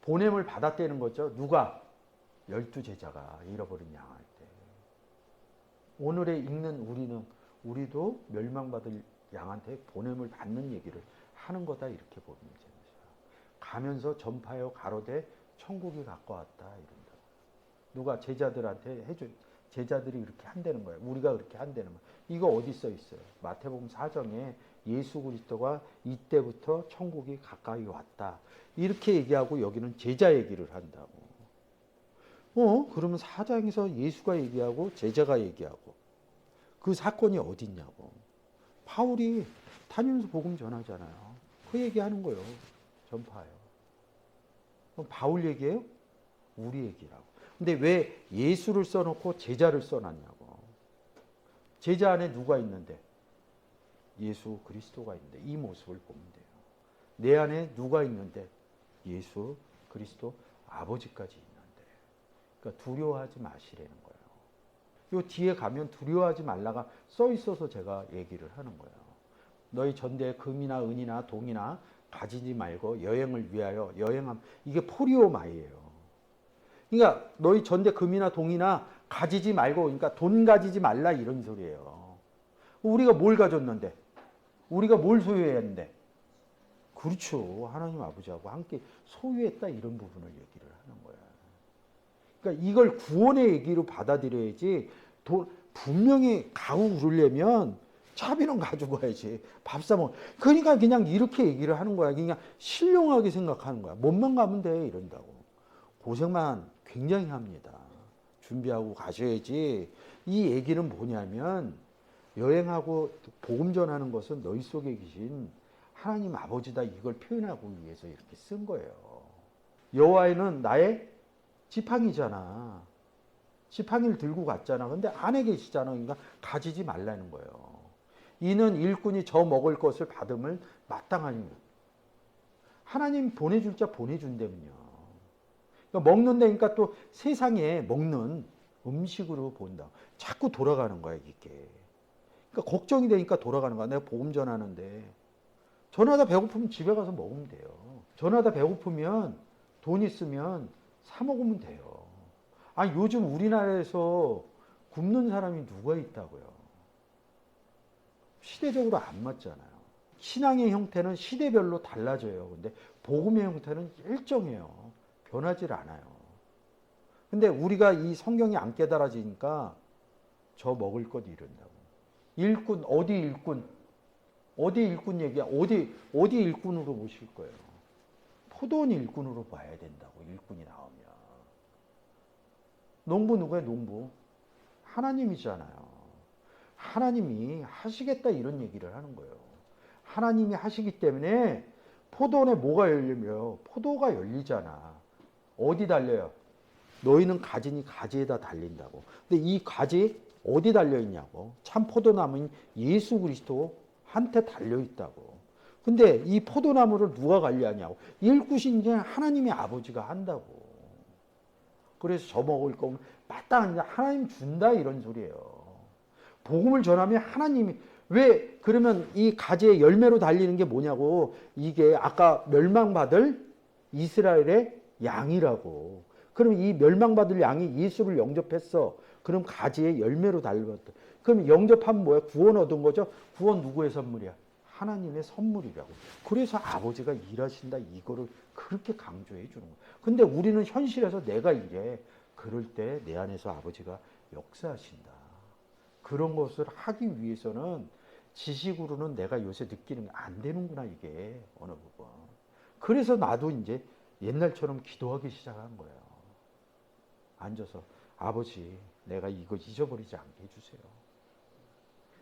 보냄을 받았다는 거죠. 누가? 12제자가 잃어버린 양할 때. 오늘에 읽는 우리도 멸망받을 양한테 보냄을 받는 얘기를 하는 거다, 이렇게 보면 됩니다. 가면서 전파하여 가로되 천국이 가까웠다 이런다. 누가 제자들한테 제자들이 그렇게 한다는 거예요. 우리가 그렇게 한다는 거예요. 이거 어디 써 있어요? 마태복음 4장에 예수 그리스도가 이때부터 천국이 가까이 왔다 이렇게 얘기하고 여기는 제자 얘기를 한다고. 그러면 4장에서 예수가 얘기하고 제자가 얘기하고 그 사건이 어디 있냐고. 바울이 다니면서 복음 전하잖아요. 그 얘기하는 거예요. 전파해요. 그럼 바울 얘기예요? 우리 얘기라고. 근데 왜 예수를 써놓고 제자를 써놨냐고. 제자 안에 누가 있는데? 예수 그리스도가 있는데 이 모습을 보면 돼요. 내 안에 누가 있는데? 예수 그리스도 아버지까지 있는데. 그러니까 두려워하지 마시라는 거예요. 요 뒤에 가면 두려워하지 말라가 써 있어서 제가 얘기를 하는 거예요. 너희 전대에 금이나 은이나 동이나 가지지 말고 여행을 위하여 여행함. 이게 포리오마이예요. 그러니까 너희 전대 금이나 동이나 가지지 말고, 그러니까 돈 가지지 말라 이런 소리예요. 우리가 뭘 가졌는데? 우리가 뭘 소유했는데? 그렇죠. 하나님 아버지하고 함께 소유했다 이런 부분을 얘기를 하는 거야. 그러니까 이걸 구원의 얘기로 받아들여야지. 분명히 가구 우르려면 차비는 가지고 가야지. 밥 사 먹어. 그러니까 그냥 이렇게 얘기를 하는 거야. 그냥 신령하게 생각하는 거야. 몸만 가면 돼 이런다고. 고생만 굉장히 합니다. 준비하고 가셔야지. 이 얘기는 뭐냐면 여행하고 복음 전하는 것은 너희 속에 계신 하나님 아버지다 이걸 표현하기 위해서 이렇게 쓴 거예요. 여호와는 나의 지팡이잖아. 지팡이를 들고 갔잖아. 근데 안에 계시잖아. 그러니까 가지지 말라는 거예요. 이는 일꾼이 저 먹을 것을 받음을 마땅하니. 하나님 보내줄 자 보내준다면요. 그러니까 먹는다니까 또 세상에 먹는 음식으로 본다. 자꾸 돌아가는 거야 이게. 그러니까 걱정이 되니까 돌아가는 거야. 내가 복음 전하는데 전하다 배고프면 집에 가서 먹으면 돼요. 전하다 배고프면 돈 있으면 사 먹으면 돼요. 아니 요즘 우리나라에서 굶는 사람이 누가 있다고요? 시대적으로 안 맞잖아요. 신앙의 형태는 시대별로 달라져요. 근데 복음의 형태는 일정해요. 변하질 않아요. 근데 우리가 이 성경이 안 깨달아지니까 저 먹을 것 이른다고. 일꾼, 어디 일꾼? 어디 일꾼 얘기야? 어디 일꾼으로 보실 거예요? 포도원 일꾼으로 봐야 된다고. 일꾼이 나오면. 농부 누구예요? 농부. 하나님이잖아요. 하나님이 하시겠다 이런 얘기를 하는 거예요. 하나님이 하시기 때문에 포도원에 뭐가 열리며 포도가 열리잖아. 어디 달려요? 너희는 가지니 가지에다 달린다고. 근데 이 가지 어디 달려있냐고. 참 포도나무인 예수 그리스도한테 달려있다고. 근데 이 포도나무를 누가 관리하냐고. 일구신 이제 하나님의 아버지가 한다고. 그래서 저 먹을 거면 마땅한 하나님 준다 이런 소리예요. 복음을 전하면 하나님이 왜 그러면 이 가지의 열매로 달리는 게 뭐냐고. 이게 아까 멸망받을 이스라엘의 양이라고. 그럼 이 멸망받을 양이 예수를 영접했어. 그럼 가지의 열매로 달렸다. 그럼 영접하면 뭐야? 구원 얻은 거죠. 구원 누구의 선물이야? 하나님의 선물이라고. 그래서 아버지가 일하신다 이거를 그렇게 강조해 주는 거야. 근데 우리는 현실에서 내가 이래. 그럴 때 내 안에서 아버지가 역사하신다. 그런 것을 하기 위해서는 지식으로는 내가 요새 느끼는 게 안 되는구나 이게 어느 부분. 그래서 나도 이제 옛날처럼 기도하기 시작한 거예요. 앉아서 아버지 내가 이거 잊어버리지 않게 해주세요.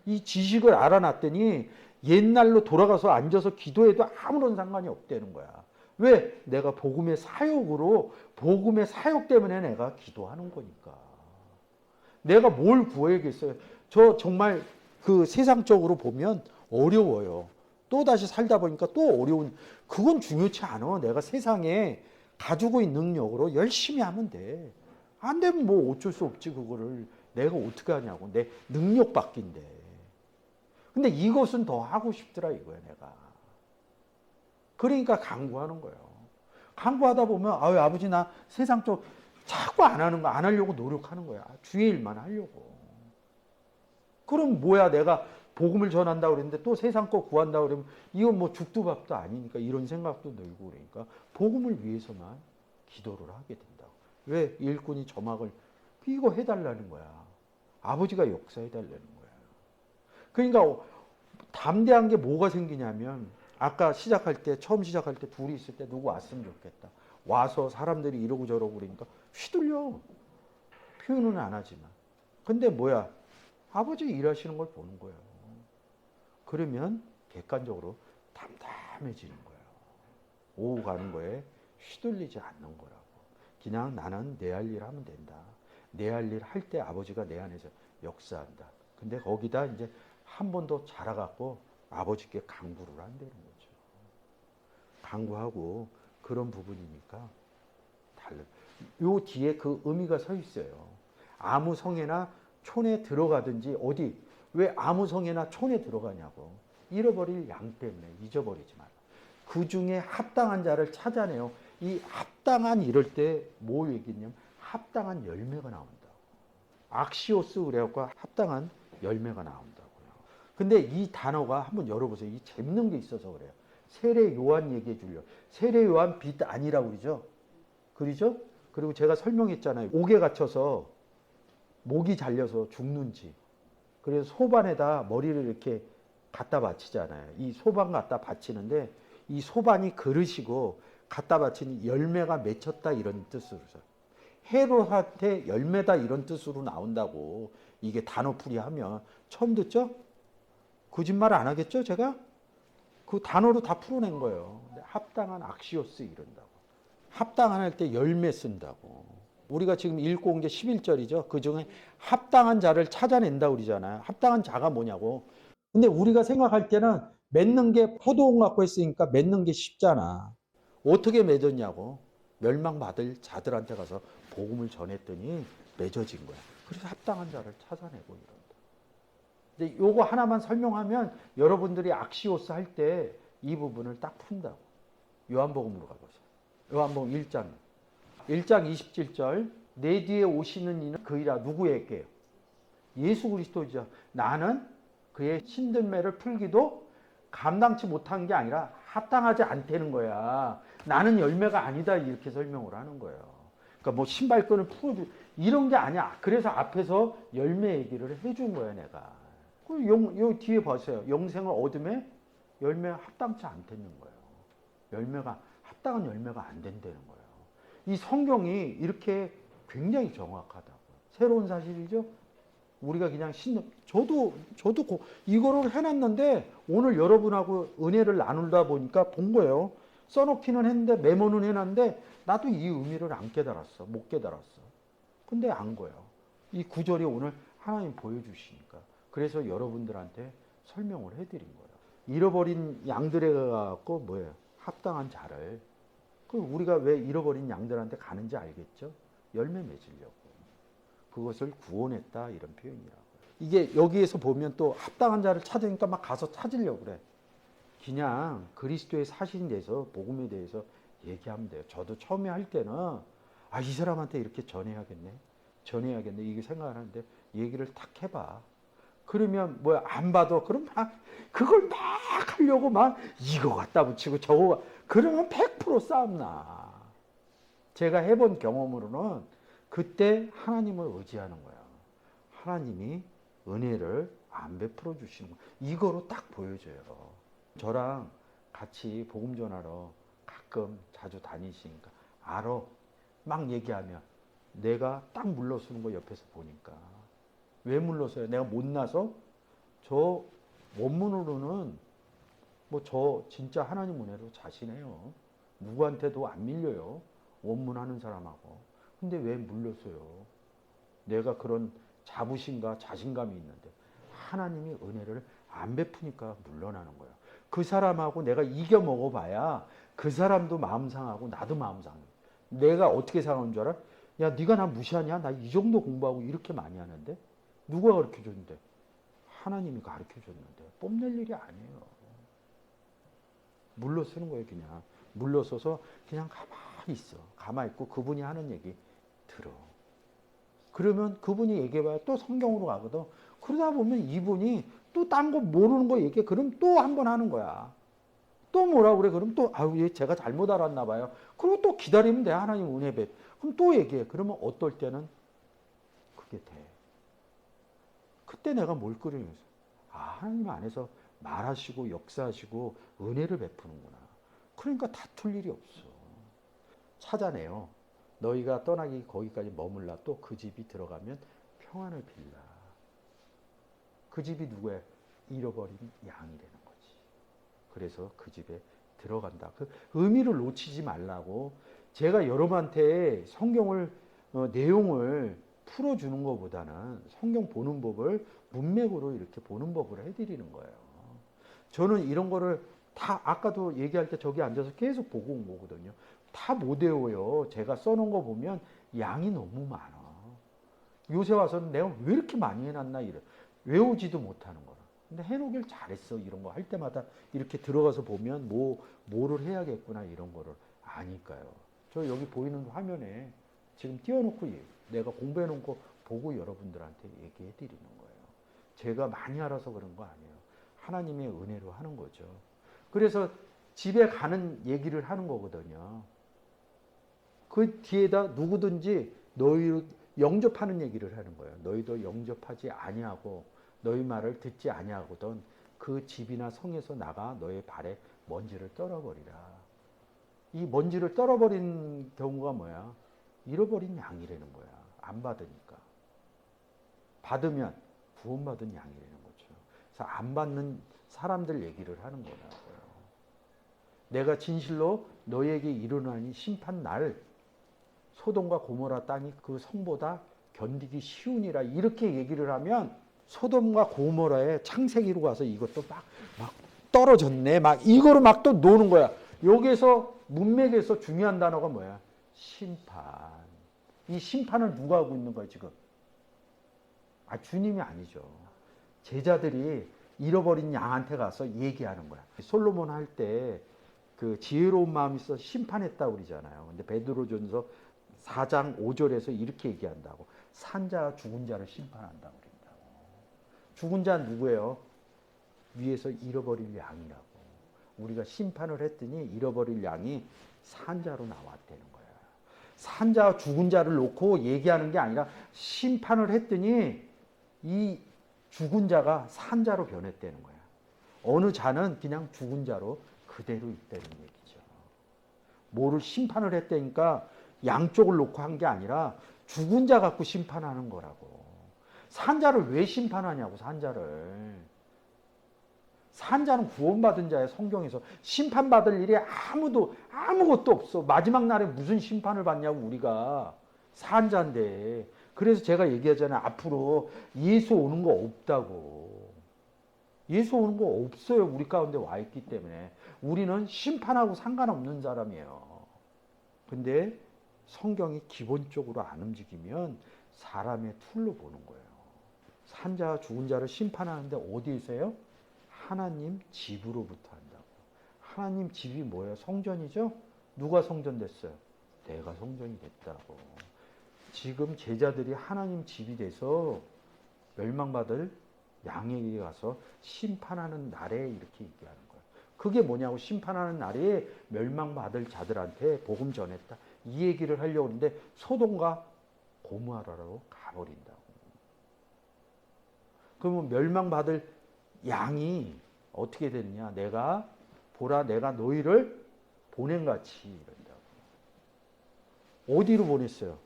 이 지식을 알아놨더니 옛날로 돌아가서 앉아서 기도해도 아무런 상관이 없다는 거야. 왜? 내가 복음의 사역으로 복음의 사역 때문에 내가 기도하는 거니까. 내가 뭘 구해야겠어요. 저 정말 그 세상적으로 보면 어려워요. 또 다시 살다 보니까 또 어려운. 그건 중요치 않아. 내가 세상에 가지고 있는 능력으로 열심히 하면 돼. 안 되면 뭐 어쩔 수 없지. 그거를 내가 어떻게 하냐고. 내 능력 밖인데. 근데 이것은 더 하고 싶더라 이거야 내가. 그러니까 강구하는 거예요. 강구하다 보면 아유 아버지 나 세상 쪽 자꾸 안 하는 거 안 하려고 노력하는 거야. 주의 일만 하려고. 그럼 뭐야 내가 복음을 전한다고 그랬는데 또 세상 거 구한다고 그러면 이건 뭐 죽도 밥도 아니니까 이런 생각도 들고 그러니까 복음을 위해서만 기도를 하게 된다고. 왜? 일꾼이 저막을 이거 해달라는 거야. 아버지가 역사해달라는 거야. 그러니까 담대한 게 뭐가 생기냐면 아까 시작할 때 처음 시작할 때 둘이 있을 때 누구 왔으면 좋겠다. 와서 사람들이 이러고 저러고 그러니까 휘둘려. 표현은 안 하지만. 근데 뭐야? 아버지 일하시는 걸 보는 거예요. 그러면 객관적으로 담담해지는 거예요. 오고 가는 거에 휘둘리지 않는 거라고. 그냥 나는 내 할 일 하면 된다. 내 할 일 할 때 아버지가 내 안에서 역사한다. 근데 거기다 이제 한 번 더 자라갖고 아버지께 강구를 한다는 거죠. 강구하고 그런 부분이니까 달라. 요 뒤에 그 의미가 서 있어요. 아무 성에나 촌에 들어가든지 어디 왜 아무 성에나 촌에 들어가냐고. 잃어버릴 양 때문에 잊어버리지 말라. 그 중에 합당한 자를 찾아내요. 이 합당한 이럴 때 뭐 얘기냐면 합당한 열매가 나온다고. 악시오스 그래갖고 합당한 열매가 나온다고요. 근데 이 단어가 한번 열어보세요. 이 재밌는 게 있어서 그래요. 세례 요한 얘기해 줄려. 세례 요한 빛 아니라고 그러죠. 그러죠? 그리고 제가 설명했잖아요. 옥에 갇혀서 목이 잘려서 죽는지. 그래서 소반에다 머리를 이렇게 갖다 바치잖아요. 이 소반 갖다 바치는데 이 소반이 그릇이고 갖다 바치니 열매가 맺혔다 이런 뜻으로. 헤롯한테 열매다 이런 뜻으로 나온다고. 이게 단어풀이 하면 처음 듣죠? 거짓말 안 하겠죠 제가? 그 단어로 다 풀어낸 거예요. 합당한 악시오스 이런다고. 합당한 할 때 열매 쓴다고. 우리가 지금 읽고 온 게 11절이죠. 그 중에 합당한 자를 찾아낸다고 그러잖아요. 합당한 자가 뭐냐고. 근데 우리가 생각할 때는 맺는 게 포도원 갖고 했으니까 맺는 게 쉽잖아. 어떻게 맺었냐고. 멸망받을 자들한테 가서 복음을 전했더니 맺어진 거야. 그래서 합당한 자를 찾아내고 이런다. 근데 요거 하나만 설명하면 여러분들이 악시오스 할 때 이 부분을 딱 푼다고. 요한복음으로 가보세요. 요한복음 1장 27절 내 뒤에 오시는 이는 그이라. 누구에게요? 예수 그리스도죠. 나는 그의 신들매를 풀기도 감당치 못한 게 아니라 합당하지 않다는 거야. 나는 열매가 아니다 이렇게 설명을 하는 거예요. 그러니까 뭐 신발끈을 풀어주 이런 게 아니야. 그래서 앞에서 열매 얘기를 해준 거야 내가. 요 뒤에 보세요. 영생을 얻음에 열매가 합당치 않다는 거예요. 열매가 합당한 열매가 안 된다는 거예요. 이 성경이 이렇게 굉장히 정확하다고요. 새로운 사실이죠. 우리가 그냥 저도 이거를 해놨는데 오늘 여러분하고 은혜를 나누다 보니까 본 거예요. 써놓기는 했는데 메모는 해놨는데 나도 이 의미를 안 깨달았어. 못 깨달았어. 근데 안 거예요. 이 구절이 오늘 하나님 보여주시니까. 그래서 여러분들한테 설명을 해드린 거예요. 잃어버린 양들에 가고 뭐예요? 합당한 자를. 우리가 왜 잃어버린 양들한테 가는지 알겠죠? 열매 맺으려고. 그것을 구원했다 이런 표현이라고요. 이게 여기에서 보면 또 합당한 자를 찾으니까 막 가서 찾으려고 그래. 그냥 그리스도의 사실에 대해서 복음에 대해서 얘기하면 돼요. 저도 처음에 할 때는 이 사람한테 이렇게 전해야겠네 이게 생각을 하는데 얘기를 탁 해봐. 그러면 뭐야 안 봐도 그럼 막 그걸 막 하려고 막 이거 갖다 붙이고 저거 그러면 100% 싸움 나. 제가 해본 경험으로는 그때 하나님을 의지하는 거야. 하나님이 은혜를 안 베풀어 주시는 거야. 이거로 딱 보여줘요. 저랑 같이 복음 전하러 가끔 자주 다니시니까 알아. 막 얘기하면 내가 딱 물러서는 거 옆에서 보니까. 왜 물러서요? 내가 못나서? 저 원문으로는 뭐 저 진짜 하나님 은혜로 자신해요. 누구한테도 안 밀려요. 원문하는 사람하고. 근데 왜 물러서요? 내가 그런 자부심과 자신감이 있는데 하나님이 은혜를 안 베푸니까 물러나는 거예요. 그 사람하고 내가 이겨 먹어봐야 그 사람도 마음 상하고 나도 마음 상해. 내가 어떻게 상하는 줄 알아? 야, 네가 나 무시하냐? 나 이 정도 공부하고 이렇게 많이 하는데? 누가 가르쳐줬는데? 하나님이 가르쳐줬는데. 뽐낼 일이 아니에요. 물러서는 거예요, 그냥. 물러서서 그냥 가만히 가만히 있어. 가만히 있고 그분이 하는 얘기 들어. 그러면 그분이 얘기해봐야 또 성경으로 가거든. 그러다 보면 이분이 또 딴 거 모르는 거 얘기해. 그럼 또 한 번 하는 거야. 또 뭐라 그래? 그럼 또 아유 얘 제가 잘못 알았나 봐요. 그리고 또 기다리면 돼. 하나님 은혜 뵙. 그럼 또 얘기해. 그러면 어떨 때는 그게 돼. 그때 내가 뭘 끓이면서 하나님 안에서 말하시고 역사하시고 은혜를 베푸는구나. 그러니까 다툴 일이 없어. 찾아내요. 너희가 떠나기 거기까지 머물라. 또 그 집이 들어가면 평안을 빌라. 그 집이 누구야? 잃어버린 양이라는 거지. 그래서 그 집에 들어간다. 그 의미를 놓치지 말라고 제가 여러분한테 성경을 내용을 풀어주는 것보다는 성경 보는 법을 문맥으로 이렇게 보는 법을 해드리는 거예요. 저는 이런 거를 다 아까도 얘기할 때 저기 앉아서 계속 보고 온 거거든요. 다 못 외워요. 제가 써놓은 거 보면 양이 너무 많아. 요새 와서는 내가 왜 이렇게 많이 해놨나 이래. 외우지도 못하는 거라. 근데 해놓길 잘했어. 이런 거 할 때마다 이렇게 들어가서 보면 뭐를 해야겠구나 이런 거를 아니까요. 저 여기 보이는 화면에 지금 띄워놓고 내가 공부해놓은 거 보고 여러분들한테 얘기해 드리는 거예요. 제가 많이 알아서 그런 거 아니에요. 하나님의 은혜로 하는 거죠. 그래서 집에 가는 얘기를 하는 거거든요. 그 뒤에다 누구든지 너희 영접하는 얘기를 하는 거예요. 너희도 영접하지 아니하고 너희 말을 듣지 아니하거든 그 집이나 성에서 나가 너의 발에 먼지를 떨어버리라. 이 먼지를 떨어버린 경우가 뭐야? 잃어버린 양이라는 거야. 안 받으니까. 받으면 구원받은 양이라는 거죠. 그래서 안 받는 사람들 얘기를 하는 거라고요. 내가 진실로 너에게 일어나니 심판 날 소돔과 고모라 땅이 그 성보다 견디기 쉬우니라 이렇게 얘기를 하면 소돔과 고모라의 창세기로 가서 이것도 막 떨어졌네 막 이거로 막 또 노는 거야. 여기에서 문맥에서 중요한 단어가 뭐야? 심판. 이 심판을 누가 하고 있는 거야 지금? 주님이 아니죠. 제자들이 잃어버린 양한테 가서 얘기하는 거야. 솔로몬 할 때 그 지혜로운 마음이 있어 심판했다고 그러잖아요. 근데 베드로전서 4장 5절에서 이렇게 얘기한다고. 산자와 죽은 자를 심판한다고 그런다고. 죽은 자는 누구예요? 위에서 잃어버릴 양이라고. 우리가 심판을 했더니 잃어버릴 양이 산자로 나왔다는 거야. 산자와 죽은 자를 놓고 얘기하는 게 아니라 심판을 했더니 이 죽은 자가 산자로 변했다는 거야. 어느 자는 그냥 죽은 자로 그대로 있다는 얘기죠. 뭐를 심판을 했다니까 양쪽을 놓고 한 게 아니라 죽은 자 갖고 심판하는 거라고. 산자를 왜 심판하냐고. 산자는 구원받은 자의 성경에서 심판받을 일이 아무것도 없어. 마지막 날에 무슨 심판을 받냐고. 우리가 산자인데. 그래서 제가 얘기하잖아요. 앞으로 예수 오는 거 없다고. 예수 오는 거 없어요. 우리 가운데 와 있기 때문에. 우리는 심판하고 상관없는 사람이에요. 근데 성경이 기본적으로 안 움직이면 사람의 툴로 보는 거예요. 산자와 죽은 자를 심판하는데 어디에서요? 하나님 집으로부터 한다고. 하나님 집이 뭐예요? 성전이죠? 누가 성전 됐어요? 내가 성전이 됐다고. 지금 제자들이 하나님 집이 돼서 멸망받을 양에게 가서 심판하는 날에 이렇게 얘기하는 거예요. 그게 뭐냐고. 심판하는 날에 멸망받을 자들한테 복음 전했다. 이 얘기를 하려고 하는데 소돔과 고모라로 가버린다고. 그러면 멸망받을 양이 어떻게 되느냐. 내가 보라 내가 너희를 보낸같이 이런다고. 어디로 보냈어요?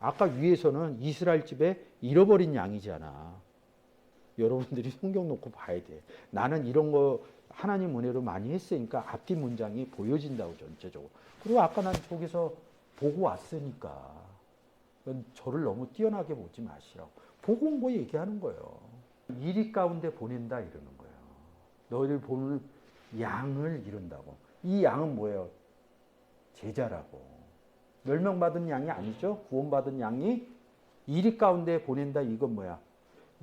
아까 위에서는 이스라엘 집에 잃어버린 양이잖아. 여러분들이 성경 놓고 봐야 돼. 나는 이런 거 하나님 은혜로 많이 했으니까 앞뒤 문장이 보여진다고 전체적으로. 그리고 아까 난 저기서 보고 왔으니까 저를 너무 뛰어나게 보지 마시라고. 보고 온 거 얘기하는 거예요. 이리 가운데 보낸다 이러는 거예요. 너희를 보는 양을 이룬다고. 이 양은 뭐예요? 제자라고. 멸망받은 양이 아니죠. 구원받은 양이 이리 가운데 보낸다. 이건 뭐야?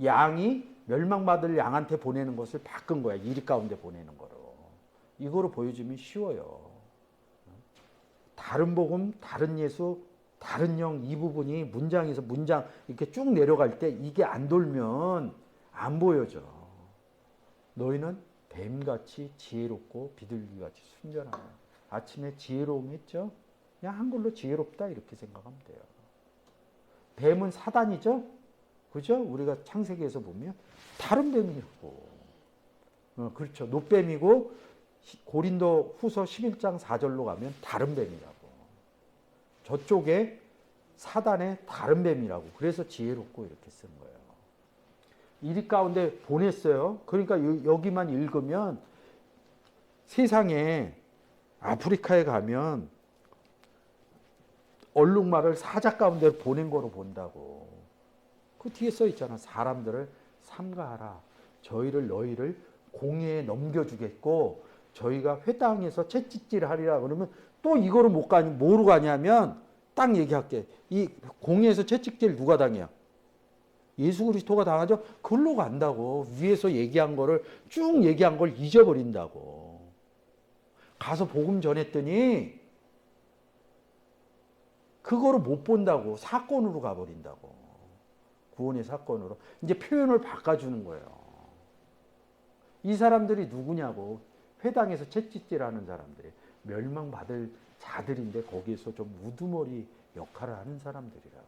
양이 멸망받을 양한테 보내는 것을 바꾼 거야. 이리 가운데 보내는 거로. 이거로 보여주면 쉬워요. 다른 복음, 다른 예수, 다른 영 이 부분이 문장에서 문장 이렇게 쭉 내려갈 때 이게 안 돌면 안 보여져. 너희는 뱀같이 지혜롭고 비둘기같이 순전하다. 아침에 지혜로움 했죠? 그냥 한글로 지혜롭다 이렇게 생각하면 돼요. 뱀은 사단이죠? 그죠? 우리가 창세기에서 보면 다른 뱀이고, 그렇죠. 노뱀이고 고린도 후서 11장 4절로 가면 다른 뱀이라고. 저쪽에 사단의 다른 뱀이라고. 그래서 지혜롭고 이렇게 쓴 거예요. 이리 가운데 보냈어요. 그러니까 여기만 읽으면 세상에 아프리카에 가면 얼룩말을 사자 가운데 보낸 거로 본다고. 그 뒤에 써 있잖아. 사람들을 삼가하라. 너희를 공회에 넘겨주겠고 저희가 회당에서 채찍질하리라. 그러면 또 이거를 뭐로 가냐면 딱 얘기할게. 이 공회에서 채찍질 누가 당해요? 예수 그리스도가 당하죠. 그걸로 간다고. 위에서 얘기한 거를 쭉 얘기한 걸 잊어버린다고. 가서 복음 전했더니 그거를 못 본다고. 사건으로 가버린다고. 구원의 사건으로. 이제 표현을 바꿔주는 거예요. 이 사람들이 누구냐고. 회당에서 채찍질하는 사람들이 멸망받을 자들인데 거기에서 좀 우두머리 역할을 하는 사람들이라고.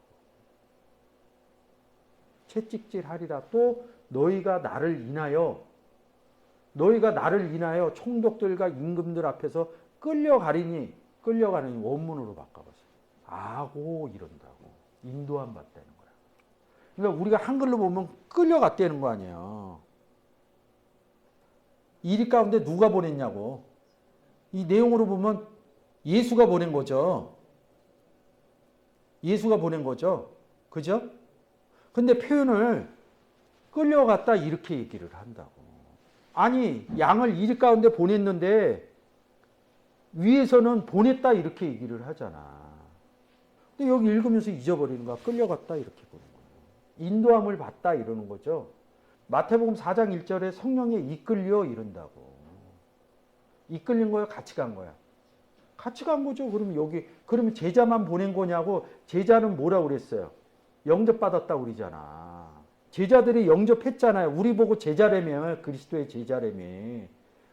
채찍질하리라. 또 너희가 나를 인하여 총독들과 임금들 앞에서 끌려가는 원문으로 바꿔봤어요. 아고 이런다고. 인도함 받다는 거야. 그러니까 우리가 한글로 보면 끌려갔다는 거 아니에요. 이리 가운데 누가 보냈냐고. 이 내용으로 보면 예수가 보낸 거죠. 예수가 보낸 거죠. 그죠? 근데 표현을 끌려갔다 이렇게 얘기를 한다고. 아니 양을 이리 가운데 보냈는데 위에서는 보냈다 이렇게 얘기를 하잖아. 근데 여기 읽으면서 잊어버리는 거야. 끌려갔다 이렇게 보는 거예요. 인도함을 받다 이러는 거죠. 마태복음 4장 1절에 성령에 이끌려 이른다고. 이끌린 거야? 같이 간 거야? 같이 간 거죠. 그러면 제자만 보낸 거냐고. 제자는 뭐라고 그랬어요? 영접받았다고 그러잖아. 제자들이 영접했잖아요. 우리 보고 제자라며. 그리스도의 제자라며.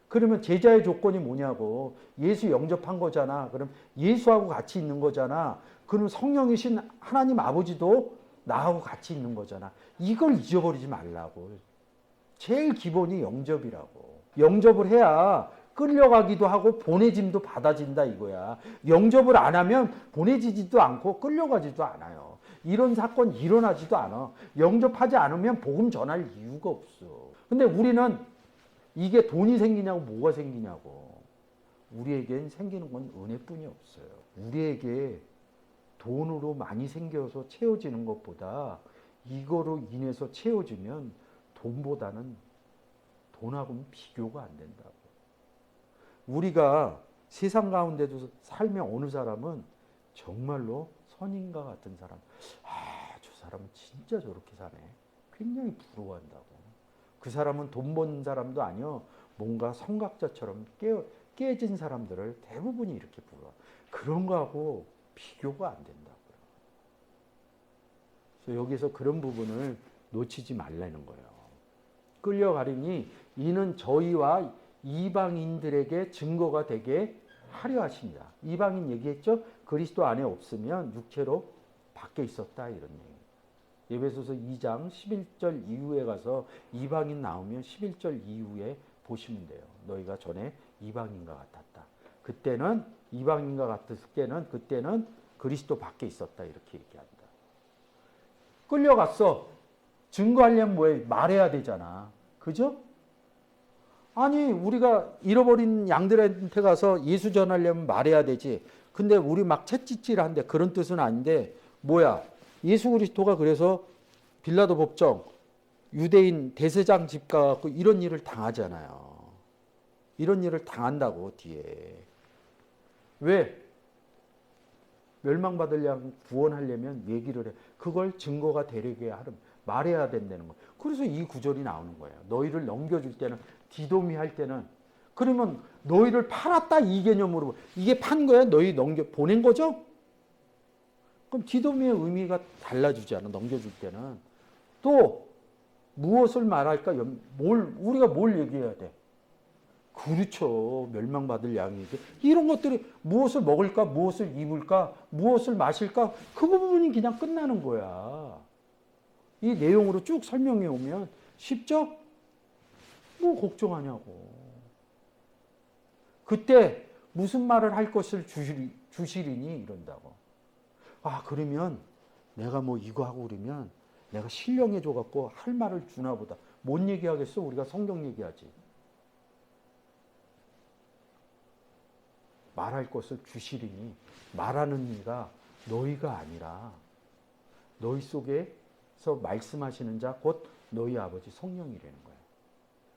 그러면 제자의 조건이 뭐냐고. 예수 영접한 거잖아. 그럼 예수하고 같이 있는 거잖아. 그럼 성령이신 하나님 아버지도 나하고 같이 있는 거잖아. 이걸 잊어버리지 말라고. 제일 기본이 영접이라고. 영접을 해야 끌려가기도 하고 보내짐도 받아진다 이거야. 영접을 안 하면 보내지지도 않고 끌려가지도 않아요. 이런 사건 일어나지도 않아. 영접하지 않으면 복음 전할 이유가 없어. 근데 우리는 이게 돈이 생기냐고 뭐가 생기냐고. 우리에겐 생기는 건 은혜뿐이 없어요. 우리에게 돈으로 많이 생겨서 채워지는 것보다 이거로 인해서 채워지면 돈보다는 돈하고는 비교가 안 된다고. 우리가 세상 가운데도 살면 어느 사람은 정말로 선인과 같은 사람, 저 사람은 진짜 저렇게 사네. 굉장히 부러워한다고. 그 사람은 돈 번 사람도 아니요. 뭔가 성각자처럼 깨진 사람들을 대부분이 이렇게 부러워. 그런 거하고 비교가 안 된다고요. 그래서 여기서 그런 부분을 놓치지 말라는 거예요. 끌려가리니 이는 저희와 이방인들에게 증거가 되게 하려 하십니다. 이방인 얘기했죠? 그리스도 안에 없으면 육체로 밖에 있었다 이런 얘기. 에베소서 2장 11절 이후에 가서 이방인 나오면 11절 이후에 보시면 돼요. 너희가 전에 이방인과 같았다. 그때는 이방인과 같았을 때는 그때는 그리스도 밖에 있었다 이렇게 얘기한다. 끌려갔어. 증거하려면 뭐해? 말해야 되잖아. 그죠? 아니 우리가 잃어버린 양들한테 가서 예수 전하려면 말해야 되지. 근데 우리 막 채찍질한데 그런 뜻은 아닌데 뭐야? 예수 그리스도가 그래서 빌라도 법정 유대인 대제사장 집 가갖고 이런 일을 당하잖아요. 이런 일을 당한다고 뒤에. 왜? 멸망받을 양 구원하려면 얘기를 해. 그걸 증거가 되려게 하름 말해야 된다는 거예요. 그래서 이 구절이 나오는 거예요. 너희를 넘겨줄 때는 디도미 할 때는 그러면 너희를 팔았다 이 개념으로 이게 판 거야? 너희 넘겨 보낸 거죠? 그럼 디도미의 의미가 달라지잖아. 넘겨줄 때는. 또 무엇을 말할까? 우리가 뭘 얘기해야 돼? 그렇죠. 멸망받을 양이지. 이런 것들이 무엇을 먹을까? 무엇을 입을까? 무엇을 마실까? 그 부분이 그냥 끝나는 거야. 이 내용으로 쭉 설명해 오면 쉽죠? 뭐 걱정하냐고. 그때 무슨 말을 할 것을 주시리니 이런다고. 아, 그러면 내가 뭐 이거 하고 그러면 내가 신령해 줘갖고 할 말을 주나 보다. 뭔 얘기하겠어? 우리가 성경 얘기하지. 말할 것을 주시리니 말하는 이가 너희가 아니라 너희 속에서 말씀하시는 자 곧 너희 아버지 성령이라는 거예요.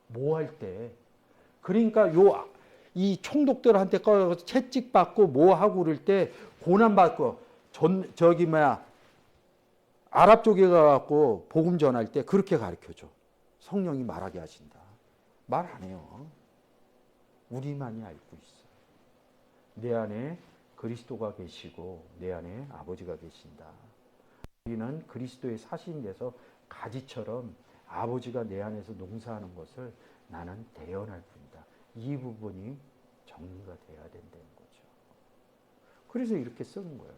뭐 할 때. 그러니까 이 총독들한테 채찍받고 뭐 하고 그럴 때 고난받고 아랍 쪽에 가갖고 복음 전할 때 그렇게 가르쳐줘. 성령이 말하게 하신다. 말 안 해요. 우리만이 알고 있어. 내 안에 그리스도가 계시고 내 안에 아버지가 계신다. 우리는 그리스도의 사신이 돼서 가지처럼 아버지가 내 안에서 농사하는 것을 나는 대언할 뿐이다. 이 부분이 정리가 돼야 된다는 거죠. 그래서 이렇게 쓰는 거예요.